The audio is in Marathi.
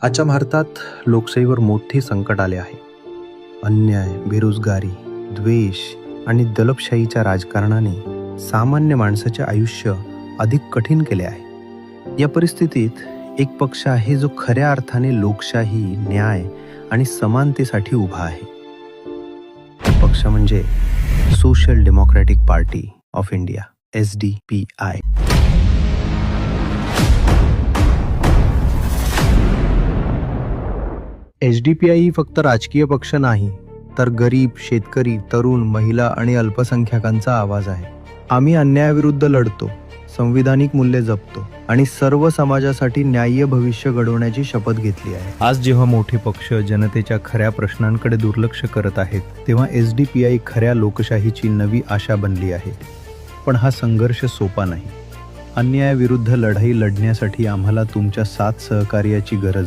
आजच्या भारतात लोकशाहीवर मोठे संकट आले आहे. अन्याय, बेरोजगारी, द्वेष आणि दडपशाहीच्या राजकारणाने सामान्य माणसाचे आयुष्य अधिक कठीण केले आहे. या परिस्थितीत एक पक्ष आहे जो खऱ्या अर्थाने लोकशाही, न्याय आणि समानतेसाठी उभा आहे. तो पक्ष म्हणजे social democratic party of India, SDPI. SDPI ही फक्त राजकीय पक्ष नाही, तर गरीब, शेतकरी, तरुण, महिला आणि अल्पसंख्याकांचा आवाज आहे. आम्ही अन्यायाविरुद्ध लढतो, संविधानिक मूल्ये जपतो आणि सर्व समाजासाठी न्याय्य भविष्य घडवण्याची शपथ घेतली आहे. आज जेव्हा मोठे पक्ष जनतेच्या खऱ्या प्रश्नांकडे दुर्लक्ष करत आहेत, तेव्हा SDPI खऱ्या लोकशाहीची नवी आशा बनली आहे. पण हा संघर्ष सोपा नाही. अन्यायाविरुद्ध लढाई लढण्यासाठी आम्हाला तुमच्या साथ सहकार्याची गरज आहे.